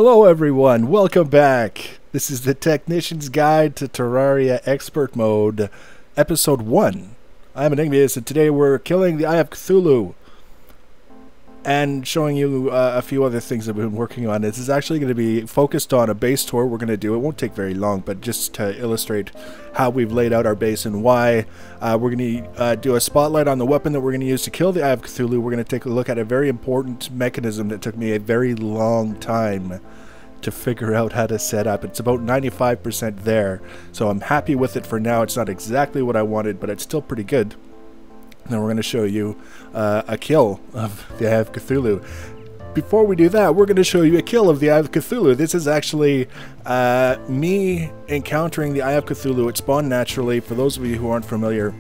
Hello everyone, welcome back. This is the Technician's Guide to Terraria Expert Mode, Episode 1. I'm Enigmius, and today we're killing the Eye of Cthulhu and showing you a few other things that we've been working on. This is actually going to be focused on a base tour we're going to do. It won't take very long, but just to illustrate how we've laid out our base and why. We're going to do a spotlight on the weapon that we're going to use to kill the Eye of Cthulhu. We're going to take a look at a very important mechanism that took me a very long time to figure out how to set up. It's about 95% there, so I'm happy with it for now. It's not exactly what I wanted, but it's still pretty good. Now we're going to show you a kill of the Eye of Cthulhu. Before we do that, we're going to show you a kill of the Eye of Cthulhu. This is actually me encountering the Eye of Cthulhu. It spawned naturally. For those of you who aren't familiar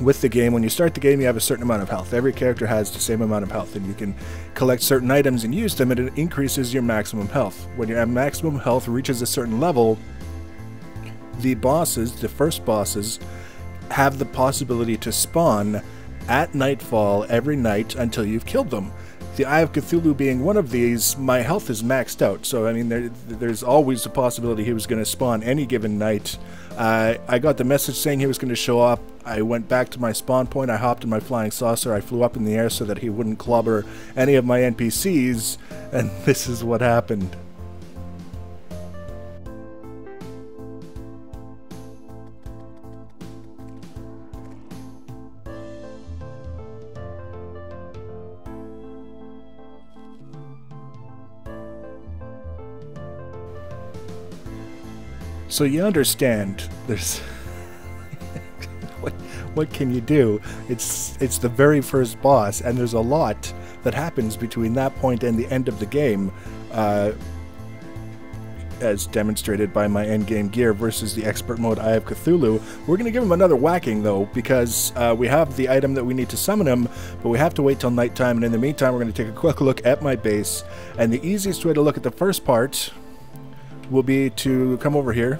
with the game, when you start the game, you have a certain amount of health. Every character has the same amount of health, and you can collect certain items and use them, and it increases your maximum health. When your maximum health reaches a certain level, the bosses, the first bosses, have the possibility to spawn at nightfall every night until you've killed them. The Eye of Cthulhu being one of these, my health is maxed out, so I mean there's always a possibility he was going to spawn any given night. I got the message saying he was going to show up. I went back to my spawn point, I hopped in my flying saucer, I flew up in the air so that he wouldn't clobber any of my NPCs, and this is what happened. So you understand, there's what can you do? It's the very first boss, and there's a lot that happens between that point and the end of the game, as demonstrated by my endgame gear versus the expert mode Eye of Cthulhu. We're going to give him another whacking though, because we have the item that we need to summon him, but we have to wait till nighttime, and in the meantime we're going to take a quick look at my base. And the easiest way to look at the first part will be to come over here.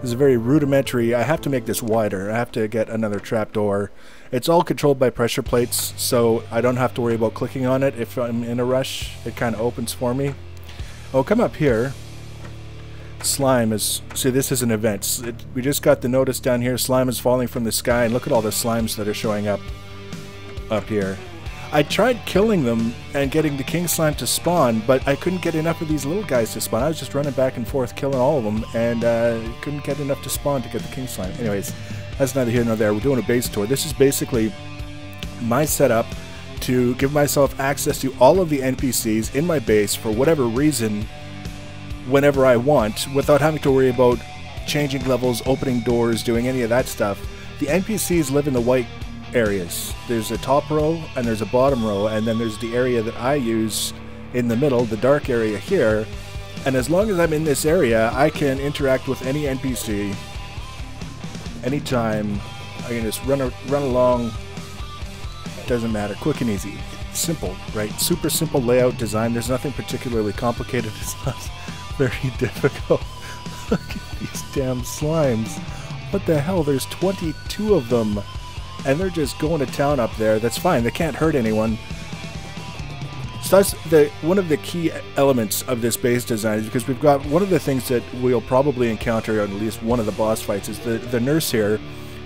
This is very rudimentary. I have to make this wider. I have to get another trapdoor. It's all controlled by pressure plates, so I don't have to worry about clicking on it if I'm in a rush. It kind of opens for me. I'll come up here. Slime is... See, this is an event. We just got the notice down here. Slime is falling from the sky, and look at all the slimes that are showing up here. I tried killing them and getting the king slime to spawn, but I couldn't get enough of these little guys to spawn. I was just running back and forth killing all of them, and couldn't get enough to spawn to get the king slime. Anyways, that's neither here nor there. We're doing a base tour. This is basically my setup to give myself access to all of the NPCs in my base for whatever reason, whenever I want, without having to worry about changing levels, opening doors, doing any of that stuff. The NPCs live in the white areas. There's a top row and there's a bottom row, and then there's the area that I use in the middle, the dark area here. And as long as I'm in this area, I can interact with any NPC anytime. I can just run along. Doesn't matter. Quick and easy. Simple, right? Super simple layout design. There's nothing particularly complicated. It's not very difficult. Look at these damn slimes. What the hell? There's 22 of them. And they're just going to town up there. That's fine. They can't hurt anyone. So that's one of the key elements of this base design, is because we've got one of the things that we'll probably encounter on at least one of the boss fights is the nurse here.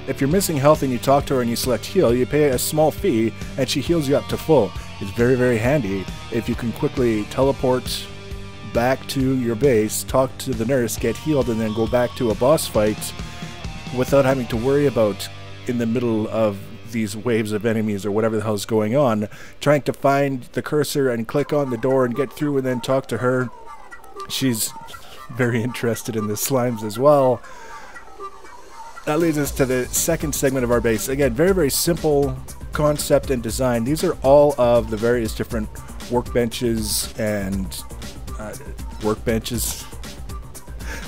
If you're missing health and you talk to her and you select heal, you pay a small fee and she heals you up to full. It's very, very handy if you can quickly teleport back to your base, talk to the nurse, get healed, and then go back to a boss fight without having to worry about, in the middle of these waves of enemies or whatever the hell's going on, trying to find the cursor and click on the door and get through and then talk to her. She's very interested in the slimes as well. That leads us to the second segment of our base. Again, very, very simple concept and design. These are all of the various different workbenches and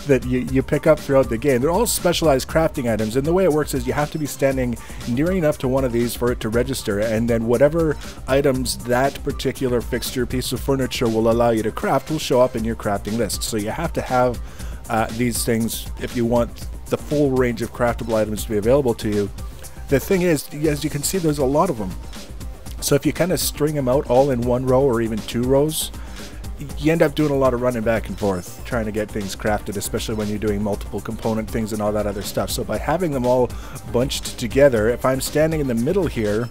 that you pick up throughout the game. They're all specialized crafting items, and the way it works is you have to be standing near enough to one of these for it to register, and then whatever items that particular fixture, piece of furniture will allow you to craft will show up in your crafting list. So you have to have these things if you want the full range of craftable items to be available to you. The thing is, as you can see, there's a lot of them. So if you kind of string them out all in one row or even two rows, you end up doing a lot of running back and forth trying to get things crafted, especially when you're doing multiple component things and all that other stuff. So by having them all bunched together, if I'm standing in the middle here,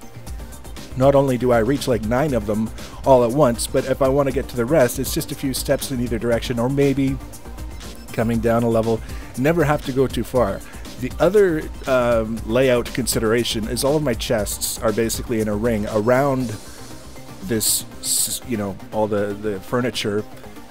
not only do I reach like 9 of them all at once, but if I want to get to the rest, it's just a few steps in either direction, or maybe coming down a level. Never have to go too far. The other layout consideration is all of my chests are basically in a ring around this, you know, all the furniture,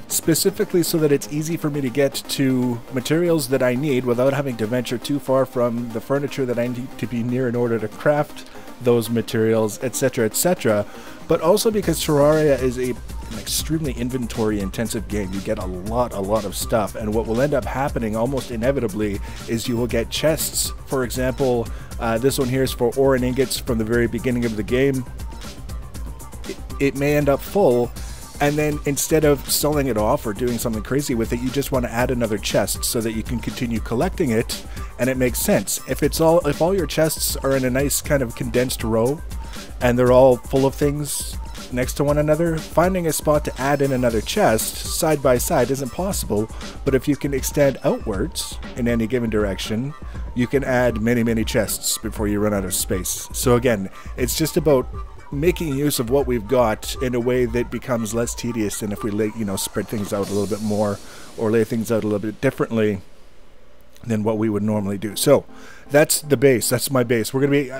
specifically so that it's easy for me to get to materials that I need without having to venture too far from the furniture that I need to be near in order to craft those materials, etc., etc. But also because Terraria is an extremely inventory intensive game. You get a lot of stuff, and what will end up happening almost inevitably is you will get chests. For example, this one here is for ore and ingots from the very beginning of the game. It may end up full, and then instead of selling it off or doing something crazy with it, you just want to add another chest so that you can continue collecting it, and it makes sense. If all your chests are in a nice kind of condensed row and they're all full of things next to one another, finding a spot to add in another chest side by side isn't possible. But if you can extend outwards in any given direction, you can add many chests before you run out of space. So again, it's just about making use of what we've got in a way that becomes less tedious than if we spread things out a little bit more or lay things out a little bit differently than what we would normally do. So that's the base. That's my base. We're gonna be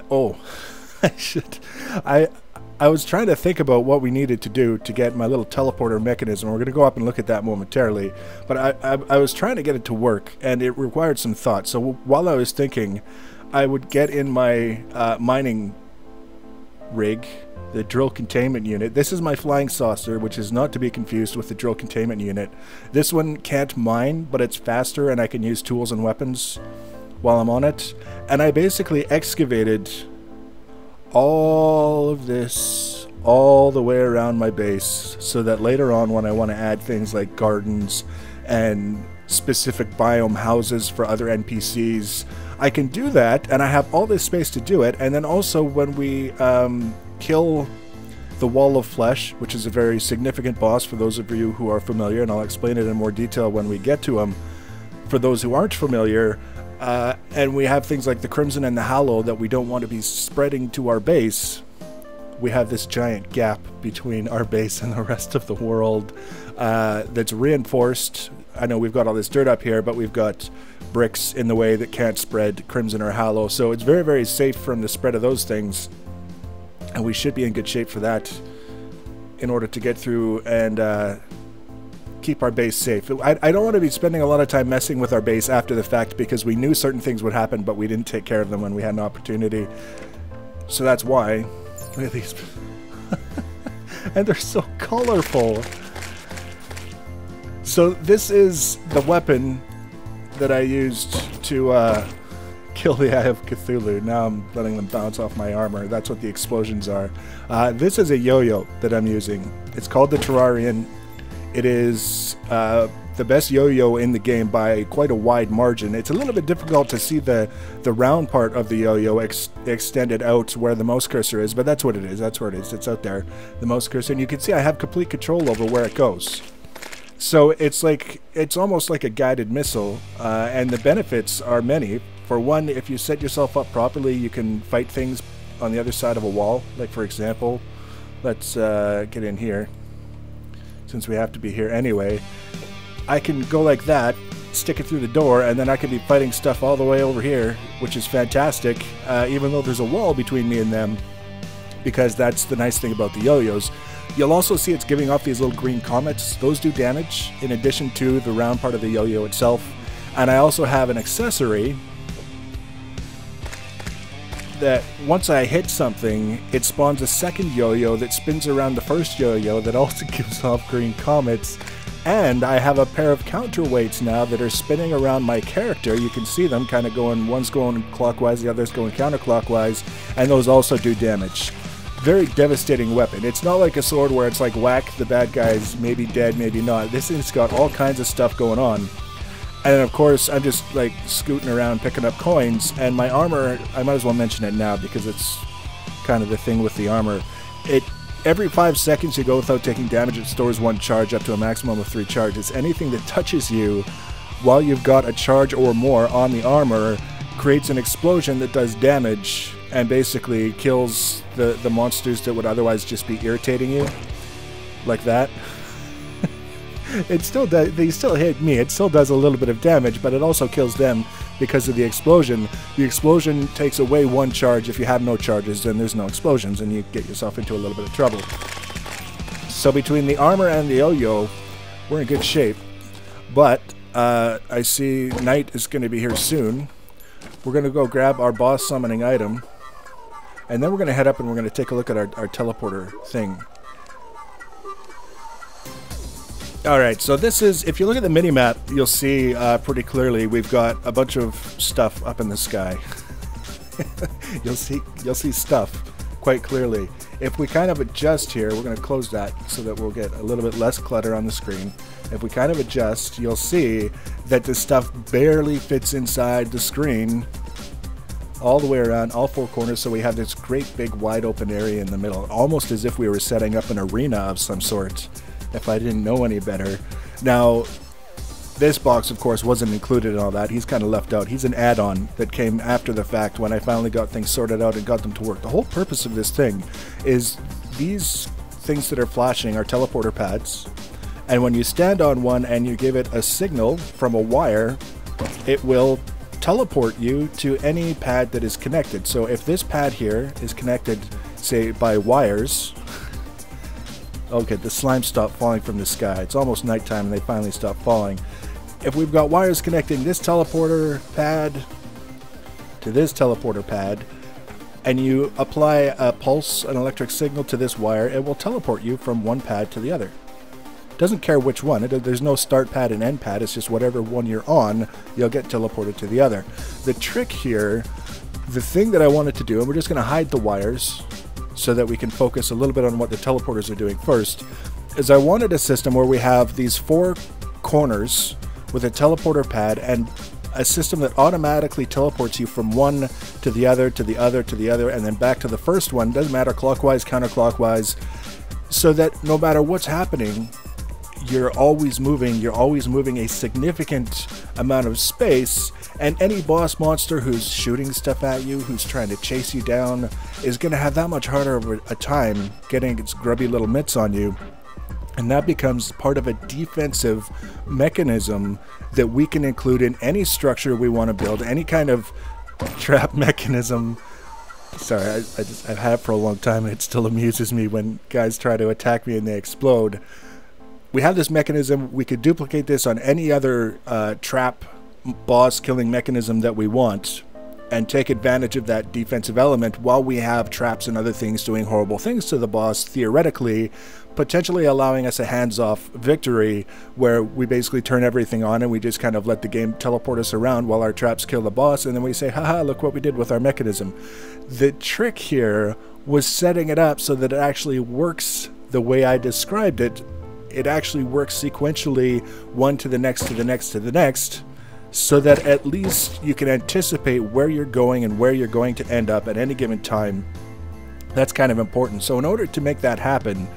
I was trying to think about what we needed to do to get my little teleporter mechanism. We're going to go up and look at that momentarily. But I was trying to get it to work, and it required some thought. So while I was thinking, I would get in my mining rig, the drill containment unit. This is my flying saucer, which is not to be confused with the drill containment unit. This one can't mine, but it's faster, and I can use tools and weapons while I'm on it. And I basically excavated all of this all the way around my base so that later on, when I want to add things like gardens and specific biome houses for other NPCs, I can do that, and I have all this space to do it. And then also when we kill the Wall of Flesh, which is a very significant boss for those of you who are familiar, and I'll explain it in more detail when we get to him. For those who aren't familiar, and we have things like the Crimson and the Hallow that we don't want to be spreading to our base, we have this giant gap between our base and the rest of the world that's reinforced. I know we've got all this dirt up here, but we've got bricks in the way that can't spread Crimson or Hallow, so it's very safe from the spread of those things, and we should be in good shape for that in order to get through and keep our base safe. I don't want to be spending a lot of time messing with our base after the fact, because we knew certain things would happen, but we didn't take care of them when we had an opportunity. So that's why. Look at these. And they're so colorful. So this is the weapon that I used to kill the Eye of Cthulu. Now I'm letting them bounce off my armor. That's what the explosions are. This is a yo-yo that I'm using. It's called the Terrrarian. It is the best yo-yo in the game by quite a wide margin. It's a little bit difficult to see the round part of the yo-yo extended out where the mouse cursor is, but that's what it is. That's where it is. It's out there, the mouse cursor, and you can see I have complete control over where it goes. So it's almost like a guided missile, and the benefits are many. For one, if you set yourself up properly, you can fight things on the other side of a wall. Like, for example, let's get in here. Since we have to be here anyway, I can go like that, stick it through the door, and then I can be fighting stuff all the way over here, which is fantastic, even though there's a wall between me and them, because that's the nice thing about the yo-yos. You'll also see it's giving off these little green comets. Those do damage, in addition to the round part of the yo-yo itself. And I also have an accessory that once I hit something, it spawns a second yo-yo that spins around the first yo-yo that also gives off green comets. And I have a pair of counterweights now that are spinning around my character. You can see them kind of going, one's going clockwise, the other's going counterclockwise, and those also do damage. Very devastating weapon. It's not like a sword where it's like whack, the bad guy's maybe dead, maybe not. This thing's got all kinds of stuff going on. And of course, I'm just like scooting around picking up coins, and my armor, I might as well mention it now because it's kind of the thing with the armor. every 5 seconds you go without taking damage, it stores 1 charge up to a maximum of 3 charges. Anything that touches you while you've got a charge or more on the armor creates an explosion that does damage and basically kills the monsters that would otherwise just be irritating you. Like that. It still does, they still hit me. It still does a little bit of damage, but it also kills them because of the explosion. The explosion takes away 1 charge. If you have no charges, then there's no explosions, and you get yourself into a little bit of trouble. So between the armor and the yo-yo, we're in good shape. But I see night is going to be here soon. We're going to go grab our boss summoning item, and then we're going to head up and we're going to take a look at our teleporter thing. Alright, so this is, if you look at the mini-map, you'll see pretty clearly we've got a bunch of stuff up in the sky. You'll see stuff quite clearly. If we kind of adjust here, we're going to close that so that we'll get a little bit less clutter on the screen. If we kind of adjust, you'll see that the stuff barely fits inside the screen all the way around, all 4 corners, so we have this great big wide open area in the middle, almost as if we were setting up an arena of some sort. If I didn't know any better. Now, this box, of course, wasn't included in all that. He's kind of left out. He's an add-on that came after the fact when I finally got things sorted out and got them to work. The whole purpose of this thing is these things that are flashing are teleporter pads. And when you stand on one and you give it a signal from a wire, it will teleport you to any pad that is connected. So if this pad here is connected, say, by wires... Okay, the slime stopped falling from the sky. It's almost nighttime and they finally stopped falling. If we've got wires connecting this teleporter pad to this teleporter pad, and you apply a pulse, an electric signal to this wire, it will teleport you from one pad to the other. Doesn't care which one. There's no start pad and end pad. It's just whatever one you're on, you'll get teleported to the other. The trick here, the thing that I wanted to do, and we're just going to hide the wires so that we can focus a little bit on what the teleporters are doing first, is I wanted a system where we have these 4 corners with a teleporter pad and a system that automatically teleports you from one to the other, to the other, to the other, and then back to the first one. Doesn't matter, clockwise, counterclockwise, so that no matter what's happening, you're always moving a significant amount of space, and any boss monster who's shooting stuff at you, who's trying to chase you down, is going to have that much harder of a time getting its grubby little mitts on you. And that becomes part of a defensive mechanism that we can include in any structure we want to build, any kind of trap mechanism. Sorry, I've had it for a long time and it still amuses me when guys try to attack me and they explode. We have this mechanism. We could duplicate this on any other trap boss killing mechanism that we want and take advantage of that defensive element while we have traps and other things doing horrible things to the boss, theoretically, potentially allowing us a hands-off victory where we basically turn everything on and we just kind of let the game teleport us around while our traps kill the boss, and then we say, haha, look what we did with our mechanism. The trick here was setting it up so that it actually works the way I described it. It actually works sequentially, one to the next, to the next, to the next, so that at least you can anticipate where you're going and where you're going to end up at any given time. That's kind of important. So in order to make that happen,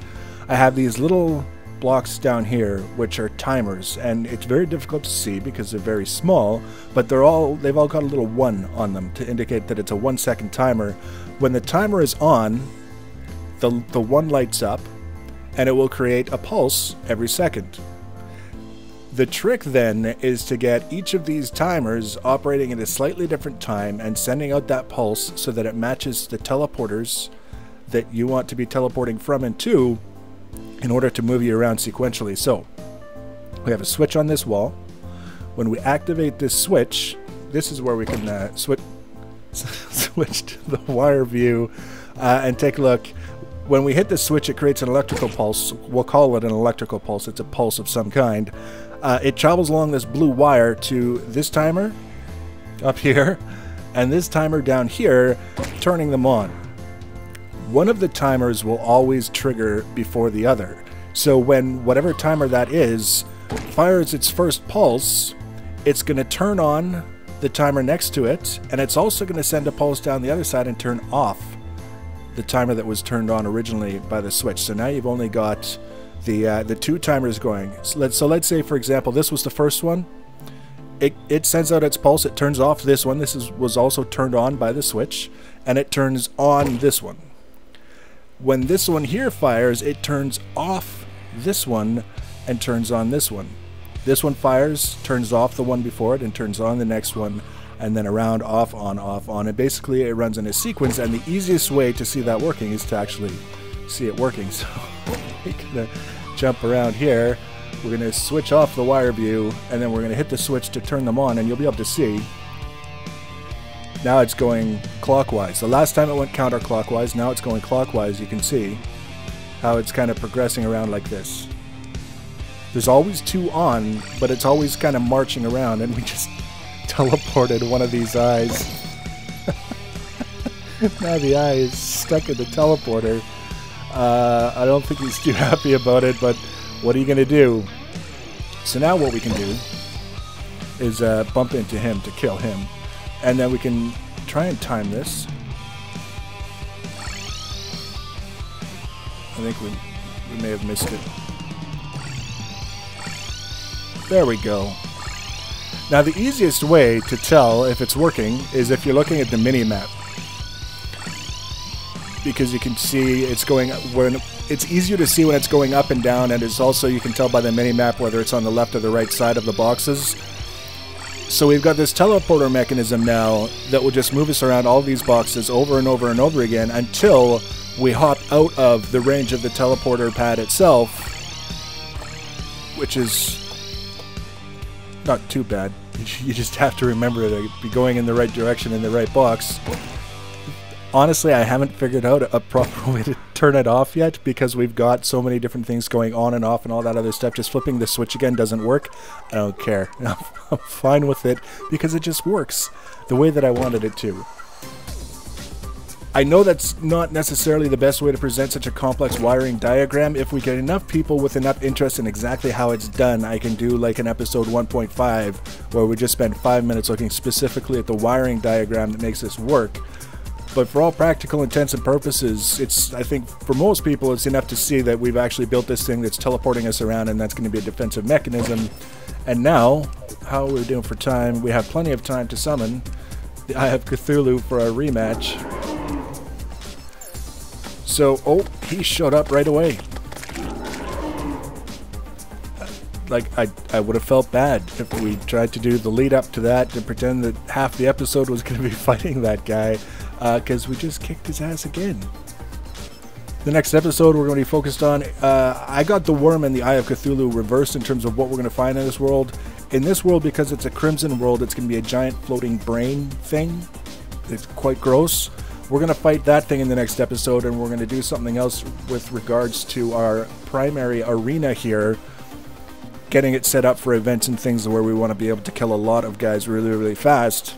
I have these little blocks down here which are timers, and it's very difficult to see because they're very small, but they've all got a little 1 on them to indicate that it's a 1-second timer. When the timer is on, the 1 lights up, and it will create a pulse every second. The trick then is to get each of these timers operating at a slightly different time and sending out that pulse so that it matches the teleporters that you want to be teleporting from and to in order to move you around sequentially. So we have a switch on this wall. When we activate this switch, this is where we can switch to the wire view and take a look. When we hit the switch, it creates an electrical pulse. We'll call it an electrical pulse. It's a pulse of some kind. It travels along this blue wire to this timer up here and this timer down here, turning them on. One of the timers will always trigger before the other. So when whatever timer that is fires its first pulse, it's going to turn on the timer next to it, and it's also going to send a pulse down the other side and turn off the timer that was turned on originally by the switch. So now you've only got the 2 timers going. So let's say, for example, this was the first one. It sends out its pulse, it turns off this one. This was also turned on by the switch, and it turns on this one. When this one here fires, it turns off this one and turns on this one. This one fires, turns off the one before it, and turns on the next one, and then around, off, on. And basically it runs in a sequence, and the easiest way to see that working is to actually see it working. So we're gonna jump around here. We're going to switch off the wire view, and then we're going to hit the switch to turn them on, and you'll be able to see. Now it's going clockwise. The last time it went counterclockwise, now it's going clockwise. You can see how it's kind of progressing around like this. There's always 2 on, but it's always kind of marching around, and we just teleported one of these eyes. Now the eye is stuck in the teleporter. I don't think he's too happy about it, but what are you going to do? So now what we can do is bump into him to kill him. And then we can try and time this. I think we may have missed it. There we go. Now the easiest way to tell if it's working is if you're looking at the mini-map. Because you can see it's going when it's easier to see when it's going up and down, and it's also, you can tell by the mini-map whether it's on the left or the right side of the boxes. So we've got this teleporter mechanism now that will just move us around all these boxes over and over and over again until we hop out of the range of the teleporter pad itself, which is not too bad. You just have to remember to be going in the right direction in the right box. Honestly, I haven't figured out a proper way to turn it off yet because we've got so many different things going on and off and all that other stuff. Just flipping the switch again doesn't work. I don't care. I'm fine with it because it just works the way that I wanted it to. I know that's not necessarily the best way to present such a complex wiring diagram. If we get enough people with enough interest in exactly how it's done, I can do like an episode 1.5 where we just spend 5 minutes looking specifically at the wiring diagram that makes this work. But for all practical intents and purposes, I think for most people it's enough to see that we've actually built this thing that's teleporting us around, and that's going to be a defensive mechanism. And now, how are we doing for time? We have plenty of time to summon the Eye of Cthulhu for our rematch. So, oh, he showed up right away. Like, I would have felt bad if we tried to do the lead up to that and pretend that half the episode was going to be fighting that guy. Because we just kicked his ass again. The next episode we're going to be focused on, I got the worm and the Eye of Cthulhu reversed in terms of what we're going to find in this world. In this world, because it's a crimson world, it's going to be a giant floating brain thing. It's quite gross. We're going to fight that thing in the next episode, and we're going to do something else with regards to our primary arena here. Getting it set up for events and things where we want to be able to kill a lot of guys really, really fast,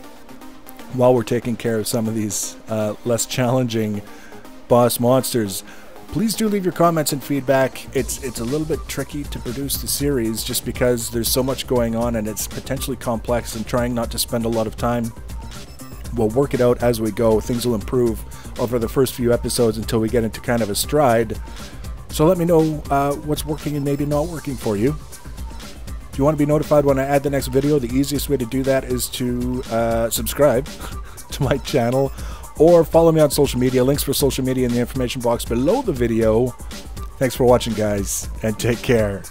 while we're taking care of some of these less challenging boss monsters. Please do leave your comments and feedback. It's a little bit tricky to produce the series just because there's so much going on and it's potentially complex, and trying not to spend a lot of time. We'll work it out as we go. Things will improve over the first few episodes until we get into kind of a stride. So let me know what's working and maybe not working for you. If you want to be notified when I add the next video, the easiest way to do that is to subscribe to my channel or follow me on social media. Links for social media in the information box below the video. Thanks for watching, guys, and take care.